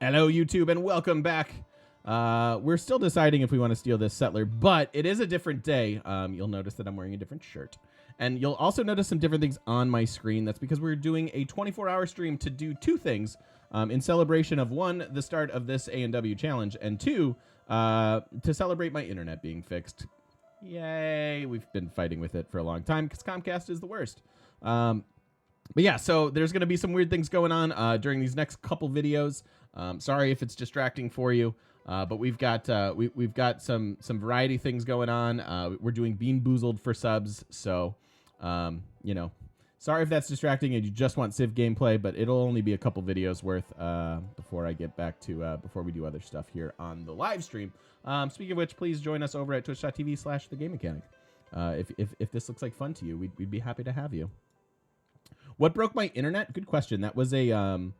Hello, YouTube, and welcome back. We're still deciding if we want to steal this settler, but it is a different day. You'll notice that I'm wearing a different shirt. And you'll also notice some different things on my screen. That's because we're doing a 24-hour stream to do two things in celebration of, one, the start of this A&W challenge, and two, to celebrate my internet being fixed. Yay! We've been fighting with it for a long time because Comcast is the worst. But yeah, so there's going to be some weird things going on during these next couple videos. Sorry if it's distracting for you, but we've got we've got some variety things going on. We're doing Bean Boozled for subs, so you know, sorry if that's distracting and you just want Civ gameplay, but it'll only be a couple videos worth before I get back to before we do other stuff here on the live stream. Speaking of which, please join us over at twitch.tv/thegamemechanic. If this looks like fun to you, we'd be happy to have you. What broke my internet? Good question. That was a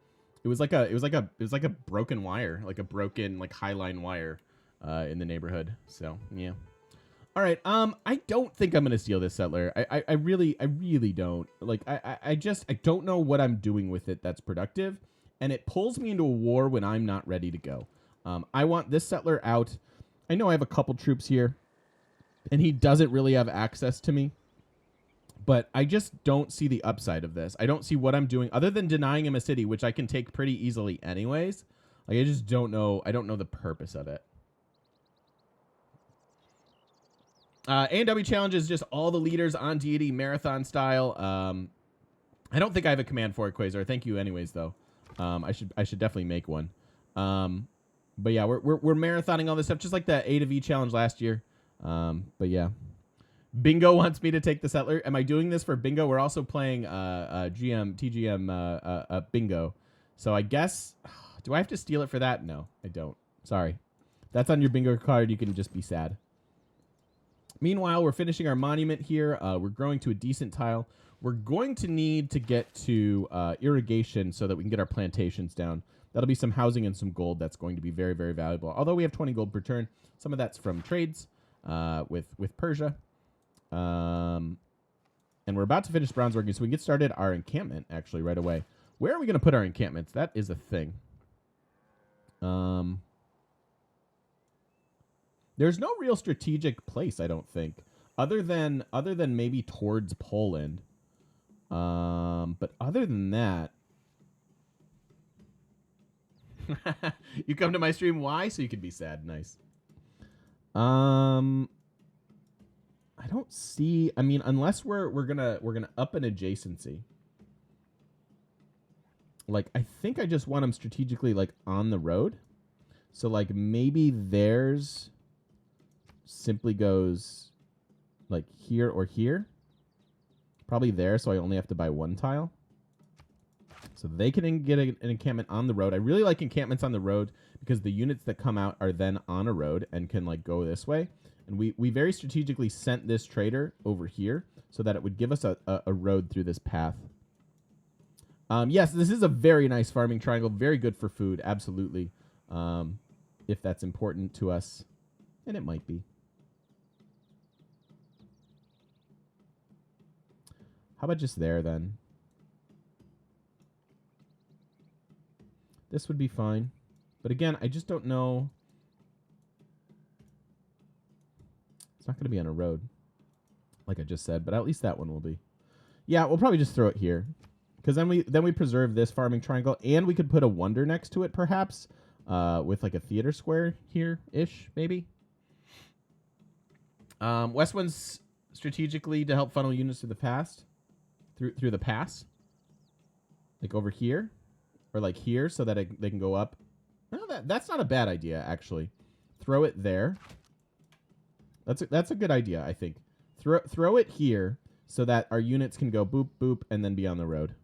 it was like a broken wire, like a broken highline wire in the neighborhood. So yeah. All right. I don't think I'm gonna steal this settler. I really don't. Like I don't know what I'm doing with it that's productive, and it pulls me into a war when I'm not ready to go. I want this settler out. I know I have a couple troops here, and he doesn't really have access to me. But I just don't see the upside of this. I don't see what I'm doing other than denying him a city, which I can take pretty easily anyways. Like, I just don't know. I don't know the purpose of it. A&W challenge is just all the leaders on Deity, marathon style. I don't think I have a command for it, Quasar. Thank you anyways, though. I should definitely make one. But yeah, we're marathoning all this stuff, just like the A&W challenge last year. But yeah. Bingo wants me to take the settler. Am I doing this for bingo? We're also playing TGM bingo. So I guess, do I have to steal it for that? No, I don't. Sorry. That's on your bingo card. You can just be sad. Meanwhile, we're finishing our monument here. We're growing to a decent tile. We're going to need to get to irrigation so that we can get our plantations down. That'll be some housing and some gold. That's going to be very, very valuable. Although we have 20 gold per turn. Some of that's from trades with Persia. And we're about to finish bronze working, so we can get started our encampment actually right away. Where are we going to put our encampments? That is a thing. There's no real strategic place, I don't think, other than maybe towards Poland. But other than that, you come to my stream. Why? So you can be sad. Nice. I don't see. I mean, unless we're gonna up an adjacency. Like, I think I just want them strategically like on the road. So like maybe theirs simply goes like here or here. Probably there, so I only have to buy one tile. So they can get an encampment on the road. I really like encampments on the road because the units that come out are then on a road and can like go this way. And we very strategically sent this trader over here so that it would give us a road through this path. Yes, this is a very nice farming triangle. Very good for food, absolutely. If that's important to us. And it might be. How about just there, then? This would be fine. But again, I just don't know. It's not going to be on a road, like I just said, but at least that one will be. Yeah, we'll probably just throw it here, because then we preserve this farming triangle, and we could put a wonder next to it, perhaps, with like a theater square here-ish, maybe. West one's strategically to help funnel units through the past, through the pass, like over here, or like here, so that they can go up. No, that's not a bad idea, actually. Throw it there. That's a good idea, I think. Throw it here so that our units can go boop, boop, and then be on the road.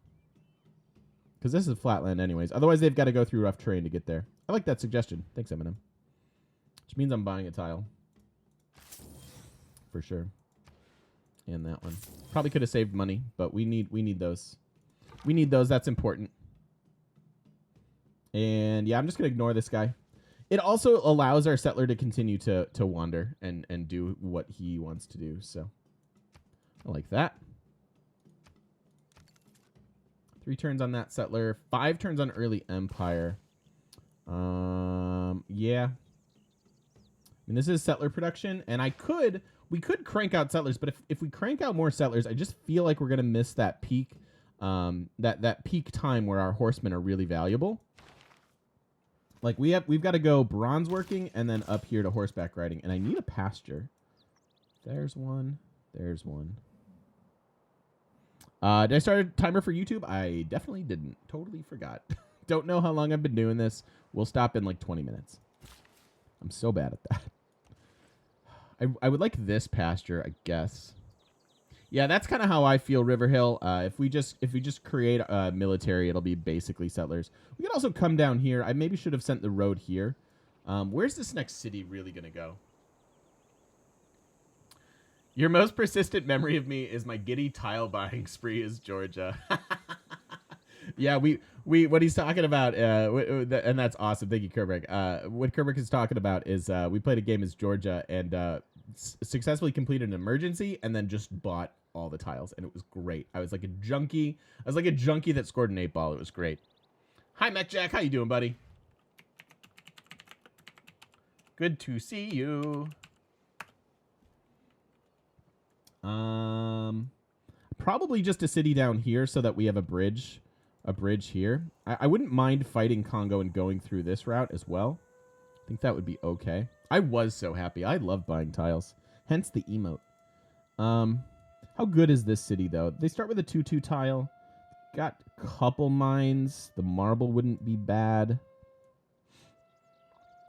Because this is flatland anyways. Otherwise, they've got to go through rough terrain to get there. I like that suggestion. Thanks, Eminem. Which means I'm buying a tile. For sure. And that one. Probably could have saved money, but we need those. We need those. That's important. And yeah, I'm just going to ignore this guy. It also allows our settler to continue to wander and do what he wants to do. So I like that. 3 turns on that settler. 5 turns on early empire. Yeah. I mean, this is settler production, and we could crank out settlers, but if we crank out more settlers, I just feel like we're gonna miss that peak, that peak time where our horsemen are really valuable. Like we've got to go bronze working and then up here to horseback riding, and I need a pasture. There's one. There's one. Did I start a timer for YouTube? I definitely didn't. Totally forgot. Don't know how long I've been doing this. We'll stop in like 20 minutes. I'm so bad at that. I would like this pasture, I guess. Yeah, that's kind of how I feel, Riverhill. If we just create a military, it'll be basically settlers. We could also come down here. I maybe should have sent the road here. Where's this next city really going to go? Your most persistent memory of me is my giddy tile buying spree is Georgia. Yeah, we what he's talking about, and that's awesome. Thank you, Kerbeck. What Kerbeck is talking about is we played a game as Georgia and successfully completed an emergency and then just bought all the tiles, and it was great. I was like a junkie. I was like a junkie that scored an 8-ball. It was great. Hi, Mech Jack. How you doing, buddy? Good to see you. Probably just a city down here so that we have a bridge here. I wouldn't mind fighting Congo and going through this route as well. I think that would be okay. I was so happy. I love buying tiles. Hence the emote. How good is this city, though? They start with a 2-2 tile. Got a couple mines. The marble wouldn't be bad.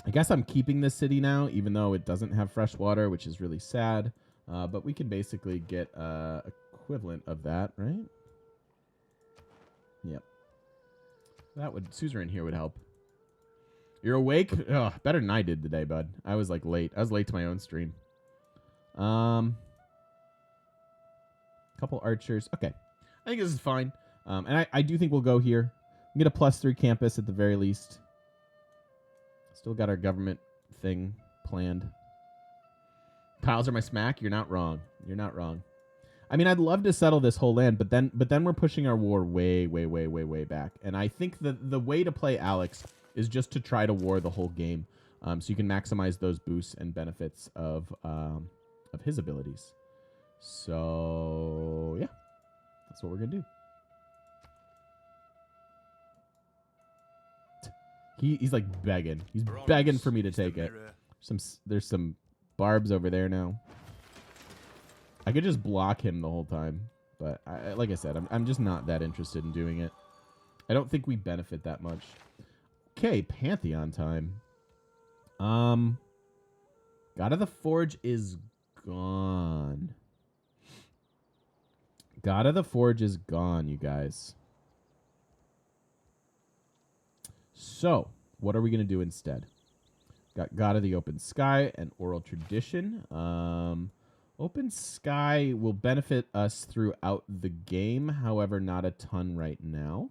I guess I'm keeping this city now, even though it doesn't have fresh water, which is really sad. But we can basically get equivalent of that, right? Yep. That would... Suzerain here would help. You're awake? Ugh, better than I did today, bud. I was, like, late. I was late to my own stream. Couple archers. Okay. I think this is fine. And I do think we'll go here. We get a +3 campus at the very least. Still got our government thing planned. Tiles are my smack? You're not wrong. You're not wrong. I mean, I'd love to settle this whole land, but then we're pushing our war way, way, way, way, way back. And I think that the way to play Alex is just to try to war the whole game, so you can maximize those boosts and benefits of his abilities. So yeah, that's what we're gonna do. He's like begging. He's begging for me to take it. There's some barbs over there now. I could just block him the whole time, but like I said, I'm just not that interested in doing it. I don't think we benefit that much. Okay, Pantheon time. God of the Forge is gone. God of the Forge is gone, you guys. So, what are we going to do instead? Got God of the Open Sky and Oral Tradition. Open Sky will benefit us throughout the game, however, not a ton right now.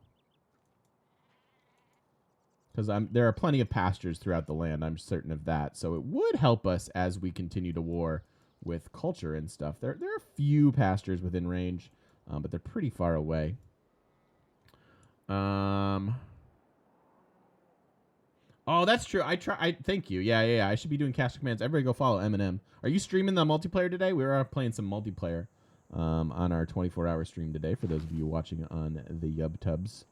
Because there are plenty of pastures throughout the land, I'm certain of that. So it would help us as we continue to war with culture and stuff. There are a few pastures within range, but they're pretty far away. Oh, that's true. Thank you. Yeah. I should be doing cast commands. Everybody go follow Eminem. Are you streaming the multiplayer today? We were playing some multiplayer on our 24-hour stream today, for those of you watching on the YubTubs.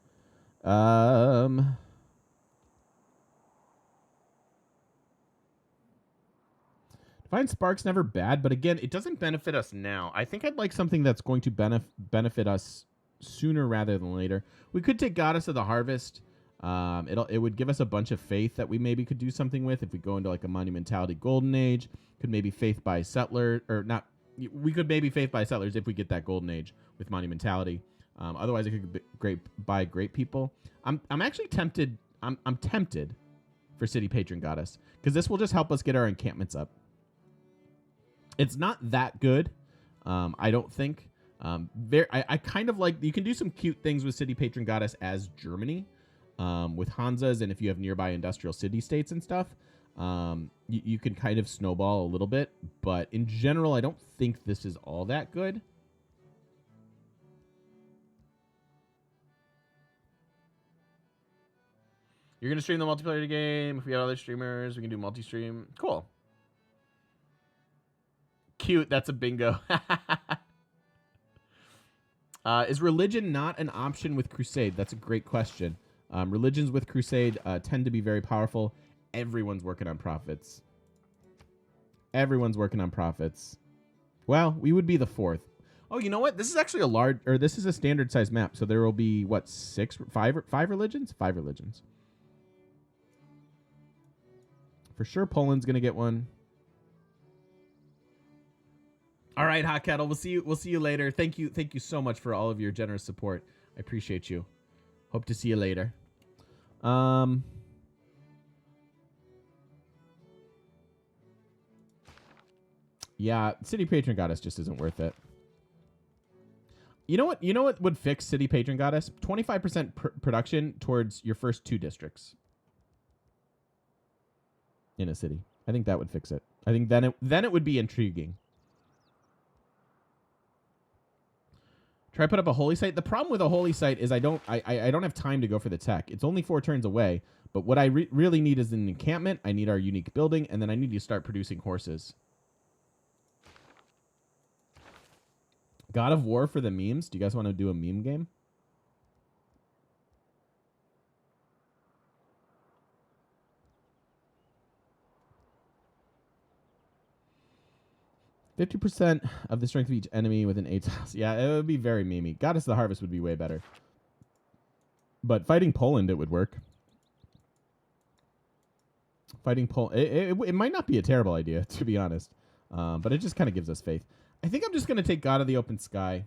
Divine Spark's never bad, but again, it doesn't benefit us now. I think I'd like something that's going to benefit us sooner rather than later. We could take Goddess of the Harvest. It would give us a bunch of faith that we maybe could do something with if we go into like a Monumentality Golden Age. Could maybe faith by settler or not. We could maybe faith by settlers if we get that Golden Age with Monumentality. Otherwise, it could buy Great People. I'm actually tempted. I'm tempted for City Patron Goddess because this will just help us get our encampments up. It's not that good, I don't think. I kind of like, you can do some cute things with City Patron Goddess as Germany. With Hanzas, and if you have nearby industrial city-states and stuff, you can kind of snowball a little bit. But in general, I don't think this is all that good. You're going to stream the multiplayer game. If we had other streamers, we can do multi-stream. Cool. Cute. That's a bingo. Is religion not an option with Crusade? That's a great question. Religions with Crusade tend to be very powerful. Everyone's working on profits. Everyone's working on profits. Well, we would be the fourth. Oh, you know what? This is actually this is a standard size map. So there will be, what, five religions? 5 religions. For sure, Poland's going to get one. All right, Hot Kettle. We'll see you later. Thank you so much for all of your generous support. I appreciate you. Hope to see you later. Yeah, City Patron Goddess just isn't worth it. You know what would fix City Patron Goddess? 25% production towards your first 2 districts in a city. I think that would fix it. I think then it would be intriguing. Try put up a holy site. The problem with a holy site is I don't have time to go for the tech. It's only 4 turns away. But what I really need is an encampment. I need our unique building, and then I need to start producing horses. God of War for the memes. Do you guys want to do a meme game? %50 of the strength of each enemy with an 8 tiles. Yeah, it would be very memey. Goddess of the Harvest would be way better. But fighting Poland, it would work. Fighting Poland, it might not be a terrible idea, to be honest. But it just kind of gives us faith. I think I'm just going to take God of the Open Sky.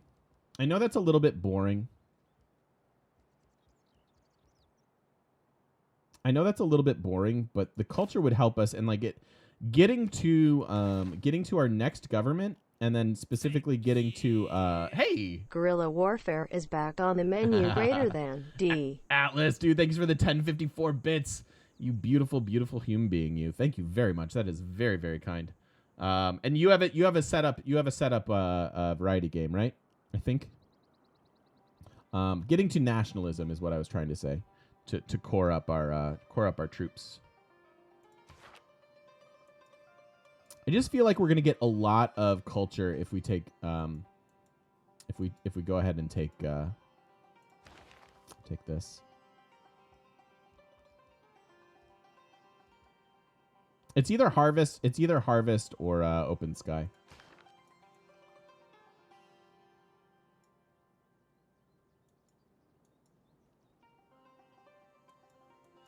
I know that's a little bit boring. But the culture would help us, and like getting to our next government, and then specifically getting to hey, guerrilla warfare is back on the menu. Greater than D. Atlas, dude, thanks for the 1054 bits. You beautiful, beautiful human being. You. Thank you very much. That is very, very kind. And you have a setup variety game, right? I think. Getting to nationalism is what I was trying to say. To core up our troops. I just feel like we're gonna get a lot of culture if we take if we go ahead and take this. It's either harvest or open sky.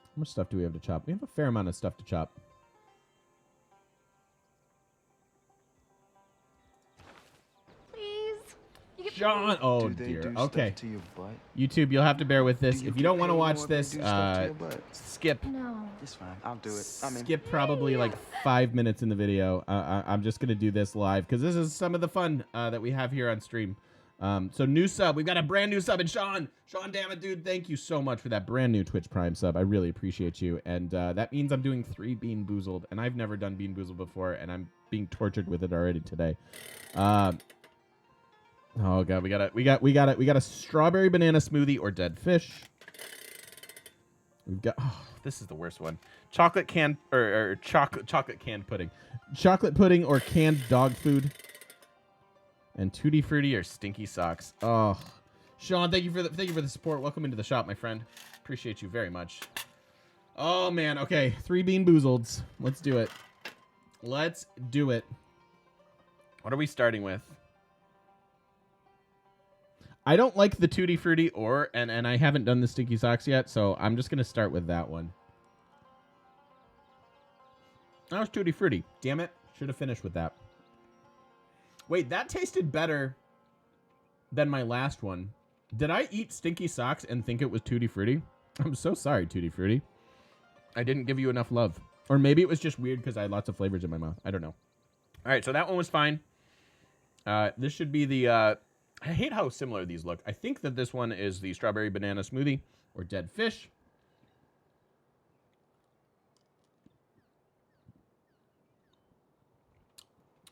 How much stuff do we have to chop? We have a fair amount of stuff to chop. John, oh dear. Okay. YouTube, you'll have to bear with this. If you don't want to watch this, skip. No. It's fine. I'll do it. Skip probably like 5 minutes in the video. I'm just going to do this live because this is some of the fun that we have here on stream. So new sub. We've got a brand new sub. And Sean, damn it, dude. Thank you so much for that brand new Twitch Prime sub. I really appreciate you. And that means I'm doing 3 Bean Boozled. And I've never done Bean Boozled before. And I'm being tortured with it already today. Oh god, we got a strawberry banana smoothie or dead fish. We've got this is the worst one. Chocolate canned or chocolate canned pudding. Chocolate pudding or canned dog food. And Tutti Frutti or stinky socks. Oh. Sean, thank you for the support. Welcome into the shop, my friend. Appreciate you very much. Oh man, okay. 3 Bean Boozleds. Let's do it. Let's do it. What are we starting with? I don't like the Tutti Frutti and I haven't done the Stinky Socks yet, so I'm just going to start with that one. That was Tutti Frutti. Damn it. Should have finished with that. Wait, that tasted better than my last one. Did I eat Stinky Socks and think it was Tutti Frutti? I'm so sorry, Tutti Frutti. I didn't give you enough love. Or maybe it was just weird because I had lots of flavors in my mouth. I don't know. All right, so that one was fine. This should be the... I hate how similar these look. I think that this one is the strawberry banana smoothie or dead fish.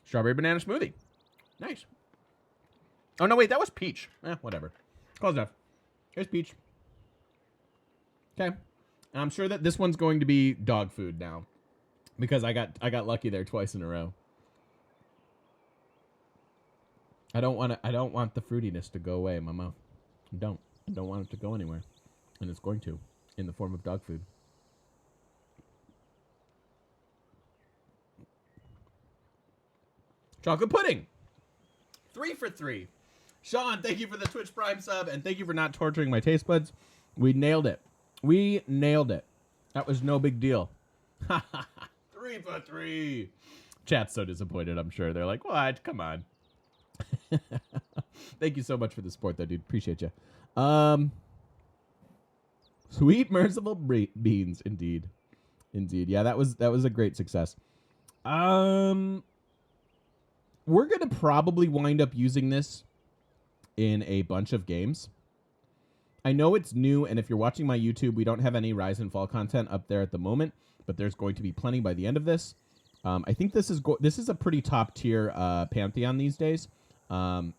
Strawberry banana smoothie. Nice. Oh, no, wait. That was peach. Whatever. Close enough. Here's peach. Okay. And I'm sure that this one's going to be dog food now, because I got lucky there twice in a row. I don't want the fruitiness to go away in my mouth. I don't want it to go anywhere, and it's going to, in the form of dog food. Chocolate pudding. 3 for 3. Sean, thank you for the Twitch Prime sub, and thank you for not torturing my taste buds. We nailed it. We nailed it. That was no big deal. 3 for 3. Chat's so disappointed, I'm sure. They're like, what? Come on. Thank you so much for the support, though, dude. Appreciate you. Sweet, merciful beans, indeed. Indeed. Yeah, that was a great success. We're going to probably wind up using this in a bunch of games. I know it's new, and if you're watching my YouTube, we don't have any Rise and Fall content up there at the moment, but there's going to be plenty by the end of this. I think this is a pretty top tier Pantheon these days, but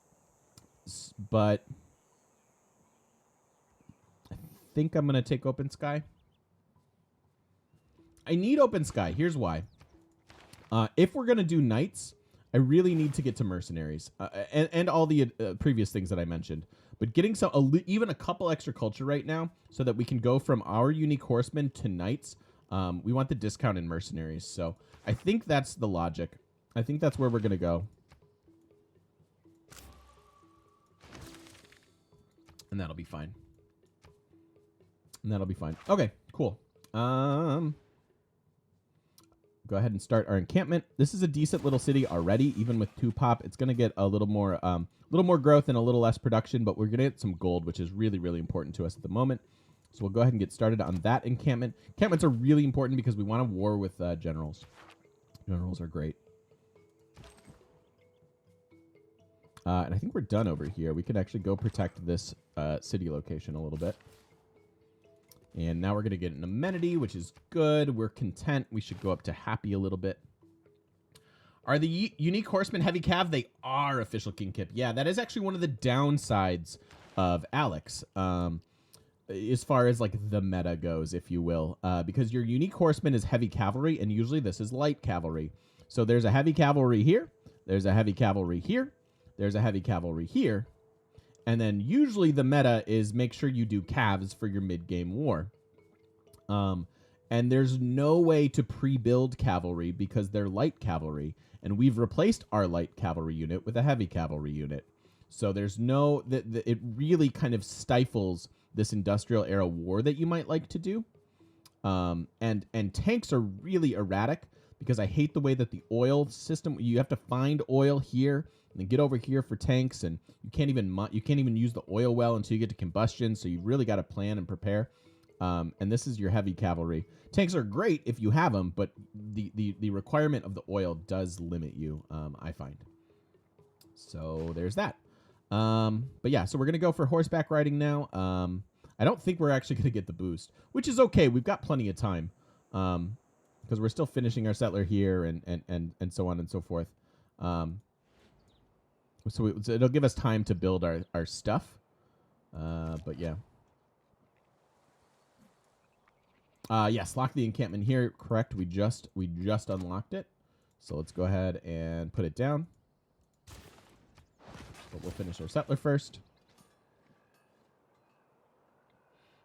I think I'm going to take Open Sky. I need Open Sky. Here's why. If we're going to do Knights, I really need to get to Mercenaries and all the previous things that I mentioned. But getting even a couple extra culture right now so that we can go from our unique horsemen to Knights. We want the discount in Mercenaries. So I think that's the logic. I think that's where we're going to go. And that'll be fine. Okay, cool. Go ahead and start our encampment. This is a decent little city already, even with 2 pop. It's going to get a little more growth and a little less production, but we're going to get some gold, which is really, really important to us at the moment. So we'll go ahead and get started on that encampment. Encampments are really important because we want to war with generals. Generals are great. And I think we're done over here. We can actually go protect this city location a little bit. And now we're going to get an amenity, which is good. We're content. We should go up to happy a little bit. Are the unique horsemen heavy cav? They are, official King Kip. Yeah, that is actually one of the downsides of Alex, as far as like the meta goes, if you will, because your unique horseman is heavy cavalry, and usually this is light cavalry. So there's a heavy cavalry here. There's a heavy cavalry here. There's a heavy cavalry here. And then usually the meta is make sure you do calves for your mid-game war. And there's no way to pre-build cavalry because they're light cavalry. And we've replaced our light cavalry unit with a heavy cavalry unit. So there's no... it really kind of stifles this industrial era war that you might like to do. And tanks are really erratic because I hate the way that the oil system... You have to find oil here and then get over here for tanks, and you can't even use the oil well until you get to combustion, so you really got to plan and prepare. And this is your heavy cavalry. Tanks are great if you have them, but the requirement of the oil does limit you, I find. So there's that. But yeah, so we're going to go for horseback riding now. I don't think we're actually going to get the boost, which is okay. We've got plenty of time because we're still finishing our settler here and so on and so forth. So it'll give us time to build our stuff. But yeah. Yes, lock the encampment here. Correct. We just unlocked it. So let's go ahead and put it down. But we'll finish our settler first.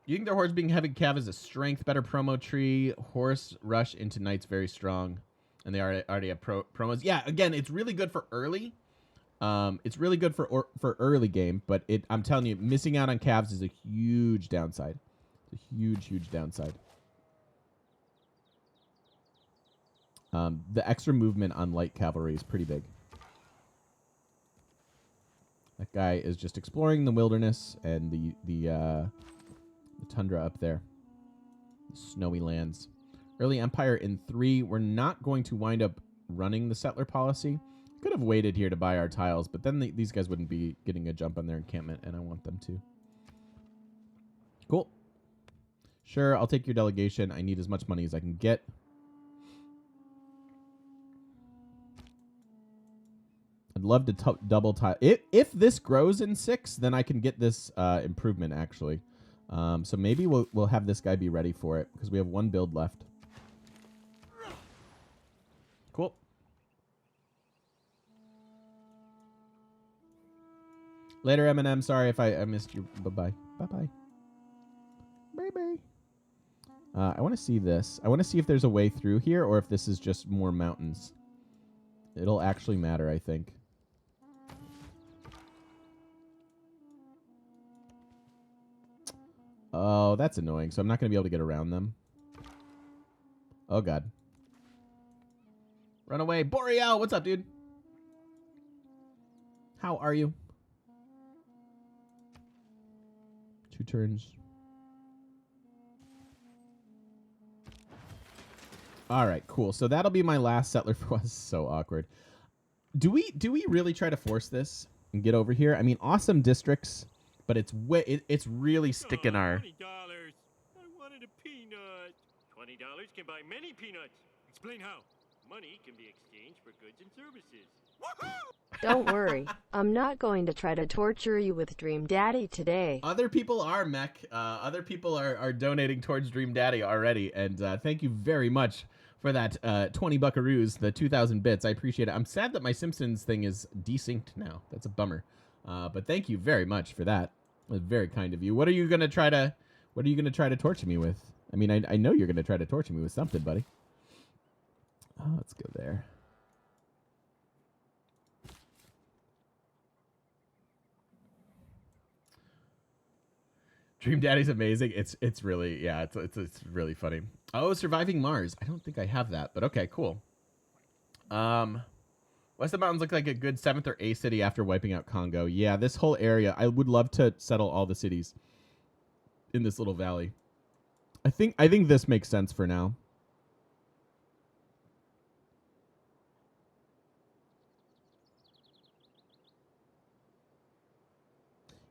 You think their horse being heavy cav is a strength, better promo tree, horse rush into knights very strong, and they already have promos. Yeah, again, it's really good for early. It's really good for early game, but I'm telling you, missing out on calves is a huge downside. It's a huge downside. The extra movement on light cavalry is pretty big. That guy is just exploring the wilderness and the tundra up there. The snowy lands. Early Empire in 3. We're not going to wind up running the settler policy. Could have waited here to buy our tiles, but then these guys wouldn't be getting a jump on their encampment, and I want them to. Cool. Sure, I'll take your delegation. I need as much money as I can get. I'd love to double tile. If this grows in 6, then I can get this improvement, actually. So maybe we'll have this guy be ready for it because we have one build left. Cool. Later, Eminem. Sorry if I missed you. Bye-bye. Bye-bye. Bye-bye. I want to see this. I want to see if there's a way through here or if this is just more mountains. It'll actually matter, I think. Oh, that's annoying. So I'm not going to be able to get around them. Oh, God. Run away. Boreal, what's up, dude? How are you? 2 turns. All right, cool. So that'll be my last settler for us. So awkward. Do we really try to force this and get over here? I mean, awesome districts, but it's really sticking our. $20. I wanted a peanut. $20 can buy many peanuts. Explain how. Money can be exchanged for goods and services. Don't worry. I'm not going to try to torture you with Dream Daddy today. Other people are, Mech. Other people are donating towards Dream Daddy already, and thank you very much for that 20 buckaroos, the 2,000 bits. I appreciate it. I'm sad that my Simpsons thing is desynced now. That's a bummer. But thank you very much for that. It was very kind of you. What are you gonna try to torture me with? I mean, I know you're gonna try to torture me with something, buddy. Oh, let's go there. Dream Daddy's amazing. It's really, yeah, it's really funny. Oh, Surviving Mars. I don't think I have that, but okay, cool. West of the Mountains look like a good 7th or 8th city after wiping out Congo. Yeah, this whole area. I would love to settle all the cities in this little valley. I think this makes sense for now.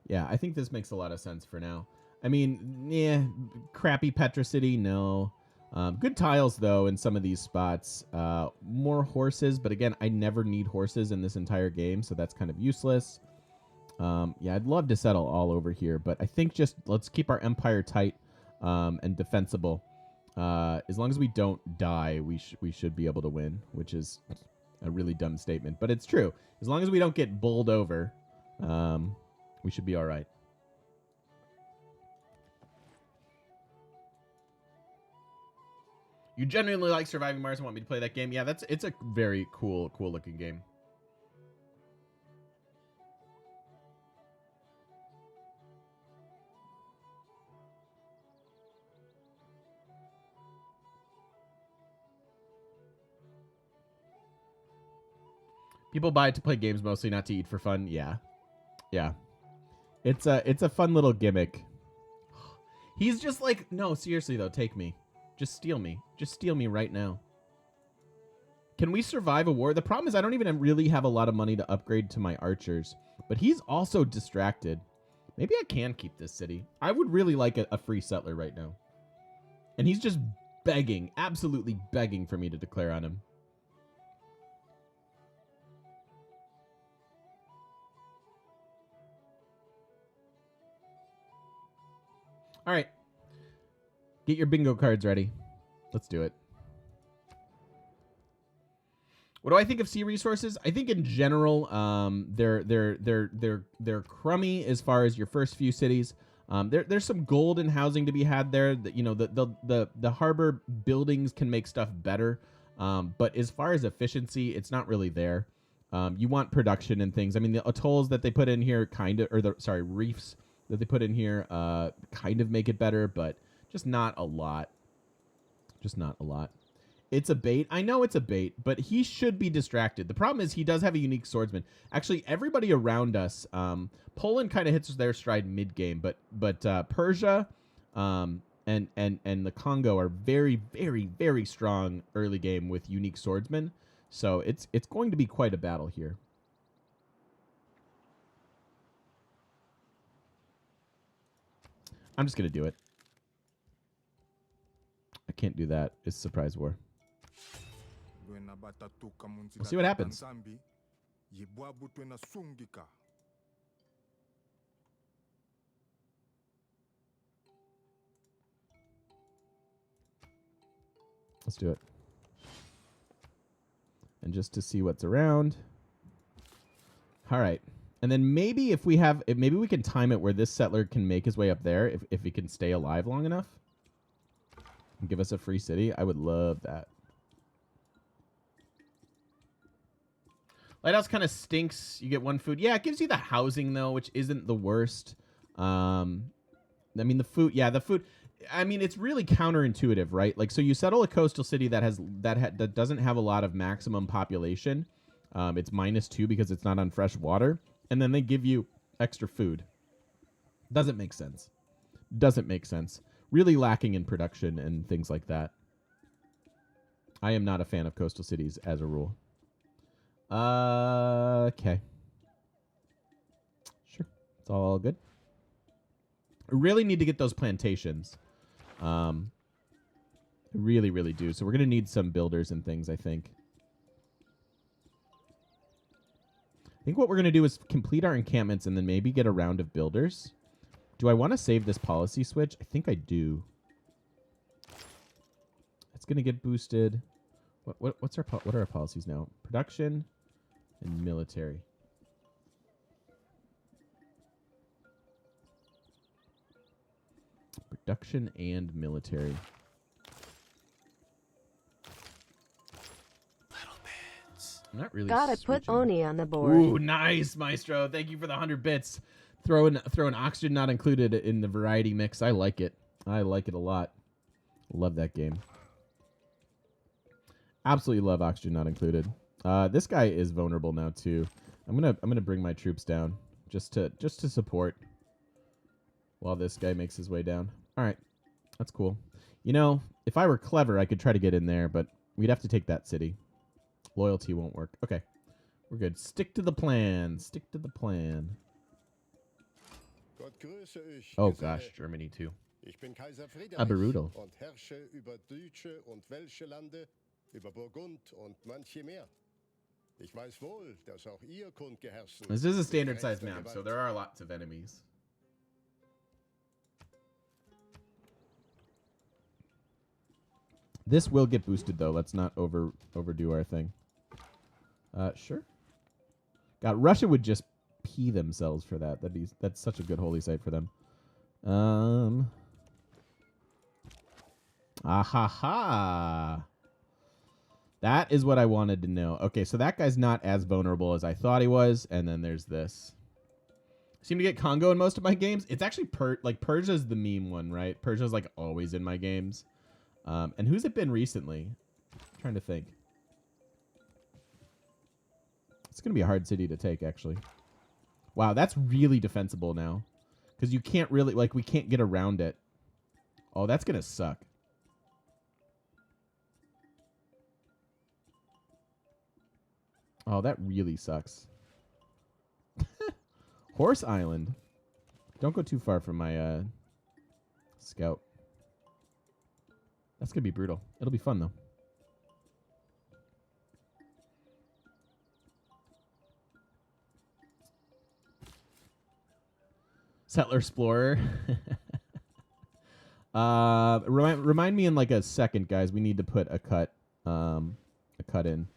Yeah, I think this makes a lot of sense for now. I mean, yeah, crappy Petra City, no. Good tiles, though, in some of these spots. More horses, but again, I never need horses in this entire game, so that's kind of useless. Yeah, I'd love to settle all over here, but I think just let's keep our empire tight and defensible. As long as we don't die, we should be able to win, which is a really dumb statement, but it's true. As long as we don't get bowled over, we should be all right. You genuinely like Surviving Mars and want me to play that game? Yeah, it's a very cool looking game. People buy it to play games mostly, not to eat for fun. Yeah. Yeah. It's a fun little gimmick. He's just like, no, seriously though, take me. Just steal me. Just steal me right now. Can we survive a war? The problem is I don't even really have a lot of money to upgrade to my archers. But he's also distracted. Maybe I can keep this city. I would really like a free settler right now. And he's just begging, absolutely begging for me to declare on him. All right. Get your bingo cards ready. Let's do it. What do I think of sea resources? I think in general, they're crummy as far as your first few cities. There's some gold and housing to be had there. That, you know, the harbor buildings can make stuff better. But as far as efficiency, it's not really there. You want production and things. I mean, the atolls that they put in here reefs that they put in here kind of make it better, but just not a lot. Just not a lot. It's a bait. I know it's a bait, but he should be distracted. The problem is he does have a unique swordsman. Actually, everybody around us, Poland kind of hits their stride mid-game, but Persia and the Congo are very, very, very strong early game with unique swordsmen. So it's going to be quite a battle here. I'm just going to do it. I can't do that. It's surprise war. We'll see what happens. Let's do it. And just to see what's around. All right. And then maybe if we have, maybe we can time it where this settler can make his way up there if he can stay alive long enough. And give us a free city. I would love that. Lighthouse kind of stinks. You get one food. Yeah, it gives you the housing, though, which isn't the worst. I mean, the food. Yeah, the food. I mean, it's really counterintuitive, right? Like, so you settle a coastal city that doesn't have a lot of maximum population. It's -2 because it's not on fresh water. And then they give you extra food. Doesn't make sense. Doesn't make sense. Really lacking in production and things like that. I am not a fan of coastal cities as a rule. Okay. Sure. It's all good. I really need to get those plantations. I really, really do. So we're going to need some builders and things, I think. I think what we're going to do is complete our encampments and then maybe get a round of builders. Do I want to save this policy switch? I think I do. It's going to get boosted. What are our policies now? Production and military. Production and military. Little bits. I'm not really Gotta put Oni on the board. Ooh, nice, Maestro. Thank you for the 100 bits. Throw an oxygen not included in the variety mix. I like it. I like it a lot. Love that game. Absolutely love oxygen not included. This guy is vulnerable now too. I'm gonna bring my troops down just to support while this guy makes his way down. All right, that's cool. You know, if I were clever, I could try to get in there, but we'd have to take that city. Loyalty won't work. Okay, we're good. Stick to the plan. Stick to the plan. Oh gosh, Germany too. Brutal. This is a standard size map, so there are lots of enemies. This will get boosted though. Let's not overdo our thing. Sure. God, Russia would just pee themselves for that. That's such a good holy site for them. Ahaha. That is what I wanted to know. Okay, so that guy's not as vulnerable as I thought he was, and then there's this. Seem to get Congo in most of my games. It's actually Persia's the meme one, right? Persia's like always in my games. And who's it been recently? I'm trying to think. It's gonna be a hard city to take, actually. Wow, that's really defensible now. Because you can't really, we can't get around it. Oh, that's going to suck. Oh, that really sucks. Horse Island. Don't go too far from my scout. That's going to be brutal. It'll be fun, though. Settler Explorer. Remind me in like a second, guys. We need to put a cut in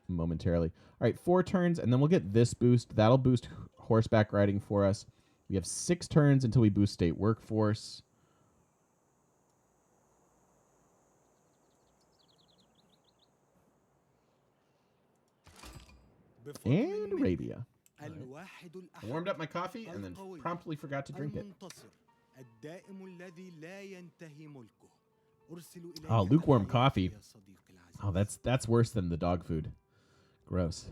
momentarily. All right, 4 turns, and then we'll get this boost. That'll boost horseback riding for us. We have 6 turns until we boost state workforce. And Arabia. Right. I warmed up my coffee and then promptly forgot to drink it. Oh, lukewarm coffee. Oh, that's worse than the dog food. Gross.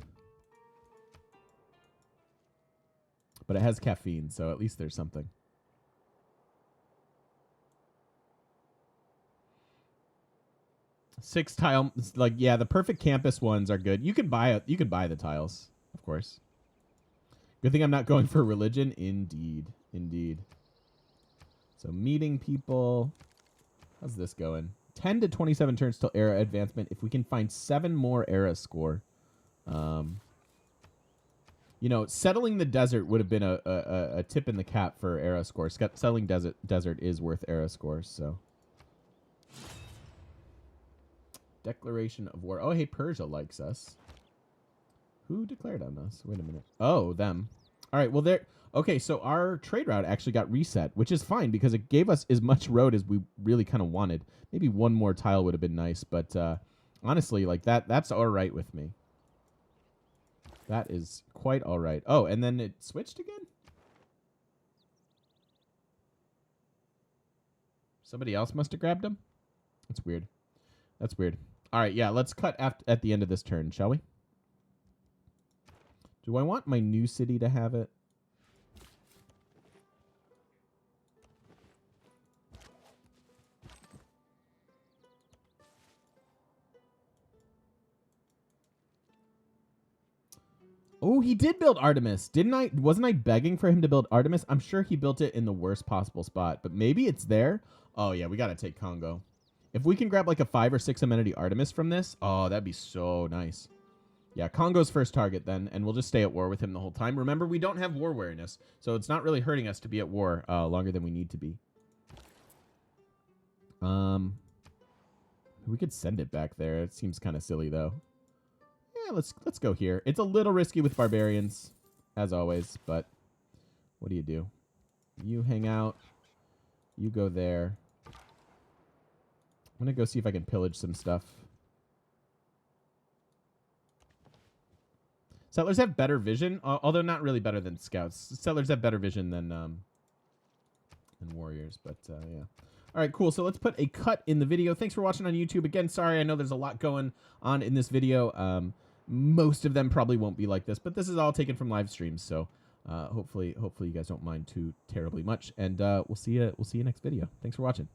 But it has caffeine, so at least there's something. Six tile, yeah, the perfect campus ones are good. You can buy the tiles, of course. Good thing I'm not going for religion. Indeed. Indeed. So meeting people. How's this going? 10 to 27 turns till era advancement. If we can find 7 more era score. You know, settling the desert would have been a tip in the cap for era score. Settling desert is worth era scores, so. Declaration of war. Oh, hey, Persia likes us. Who declared on us? Wait a minute. Oh, them. All right, well, there. Okay, so our trade route actually got reset, which is fine because it gave us as much road as we really kind of wanted. Maybe one more tile would have been nice, but honestly, like that's all right with me. That is quite all right. Oh, and then it switched again? Somebody else must have grabbed him? That's weird. That's weird. All right, yeah, let's cut at the end of this turn, shall we? Do I want my new city to have it? Oh, he did build Artemis. Didn't I? Wasn't I begging for him to build Artemis? I'm sure he built it in the worst possible spot, but maybe it's there. Oh, yeah, we got to take Congo. If we can grab like a 5 or 6 amenity Artemis from this, oh, that'd be so nice. Yeah, Congo's first target then, and we'll just stay at war with him the whole time. Remember, we don't have war wariness, so it's not really hurting us to be at war longer than we need to be. We could send it back there. It seems kind of silly, though. Yeah, let's go here. It's a little risky with barbarians, as always, but what do you do? You hang out. You go there. I'm going to go see if I can pillage some stuff. Settlers have better vision, although not really better than scouts. Settlers have better vision than warriors, but yeah. All right, cool. So let's put a cut in the video. Thanks for watching on YouTube. Again, sorry, I know there's a lot going on in this video. Most of them probably won't be like this, but this is all taken from live streams, so hopefully you guys don't mind too terribly much. And we'll see you next video. Thanks for watching.